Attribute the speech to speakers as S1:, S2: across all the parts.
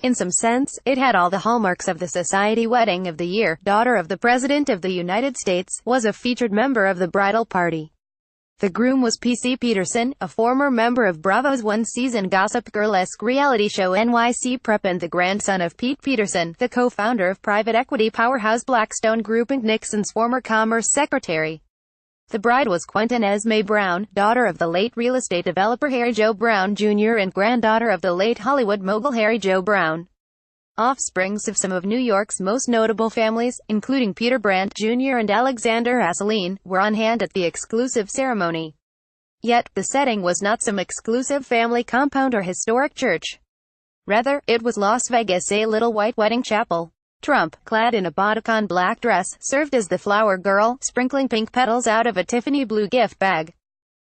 S1: In some sense, it had all the hallmarks of the society wedding of the year. Daughter of the President of the United States, was a featured member of the bridal party. The groom was Peterson, a former member of Bravo's one-season gossip girlesque reality show NYC Prep and the grandson of Pete Peterson, the co-founder of private equity powerhouse Blackstone Group and Nixon's former Commerce Secretary. The bride was Quentin Esme Brown, daughter of the late real estate developer Harry Joe Brown Jr. and granddaughter of the late Hollywood mogul Harry Joe Brown. Offsprings of some of New York's most notable families, including Peter Brandt Jr. and Alexander Asseline, were on hand at the exclusive ceremony. Yet, the setting was not some exclusive family compound or historic church. Rather, it was Las Vegas' a little white wedding chapel. Trump, clad in a bodycon black dress, served as the flower girl, sprinkling pink petals out of a Tiffany blue gift bag.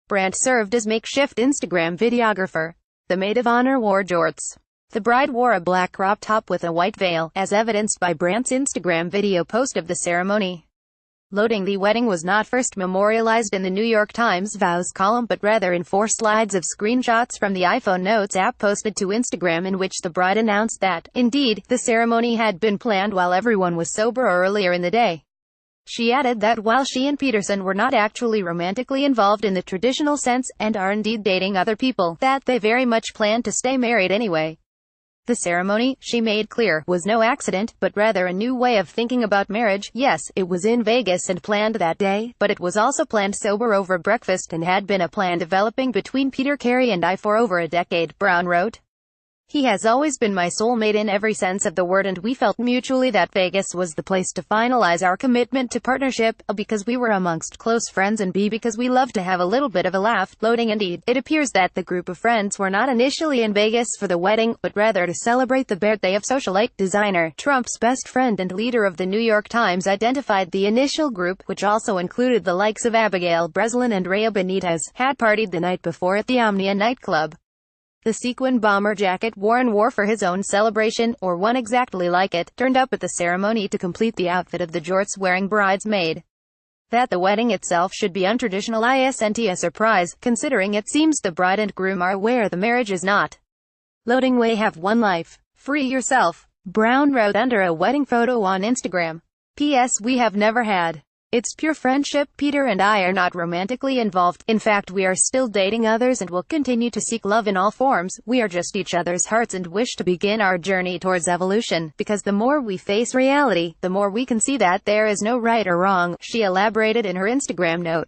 S1: Brandt served as makeshift Instagram videographer. The maid of honor wore jorts. The bride wore a black crop top with a white veil, as evidenced by Brandt's Instagram video post of the ceremony. The wedding was not first memorialized in the New York Times vows column but rather in 4 slides of screenshots from the iPhone Notes app posted to Instagram, in which the bride announced that, indeed, the ceremony had been planned while everyone was sober earlier in the day. She added that while she and Peterson were not actually romantically involved in the traditional sense, and are indeed dating other people, that they very much planned to stay married anyway. The ceremony, she made clear, was no accident, but rather a new way of thinking about marriage. Yes, it was in Vegas and planned that day, but it was also planned sober over breakfast and had been a plan developing between Peter Carey and I for over a decade, Brown wrote. He has always been my soulmate in every sense of the word, and we felt mutually that Vegas was the place to finalize our commitment to partnership, A, because we were amongst close friends, and B, because we love to have a little bit of a laugh. Indeed, it appears that the group of friends were not initially in Vegas for the wedding, but rather to celebrate the birthday of socialite, designer, Trump's best friend and leader of the New York Times identified the initial group, which also included the likes of Abigail Breslin and Rhea Benitez, had partied the night before at the Omnia nightclub. The sequin bomber jacket Warren wore for his own celebration, or one exactly like it, turned up at the ceremony to complete the outfit of the jorts-wearing bridesmaid. That the wedding itself should be untraditional isn't a surprise, considering it seems the bride and groom are aware the marriage is not. We have one life. Free yourself. Brown wrote under a wedding photo on Instagram. P.S. We have never had. It's pure friendship. Peter and I are not romantically involved. In fact, we are still dating others and will continue to seek love in all forms. We are just each other's hearts and wish to begin our journey towards evolution, because the more we face reality, the more we can see that there is no right or wrong, she elaborated in her Instagram note.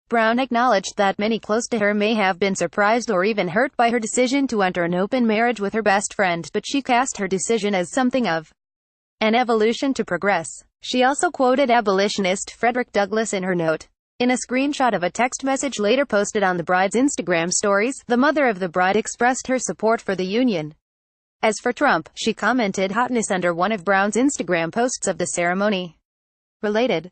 S1: Brown acknowledged that many close to her may have been surprised or even hurt by her decision to enter an open marriage with her best friend, but she cast her decision as something of an evolution to progress. She also quoted abolitionist Frederick Douglass in her note. In a screenshot of a text message later posted on the bride's Instagram stories, the mother of the bride expressed her support for the union. As for Trump, she commented hotness under one of Brown's Instagram posts of the ceremony. Related.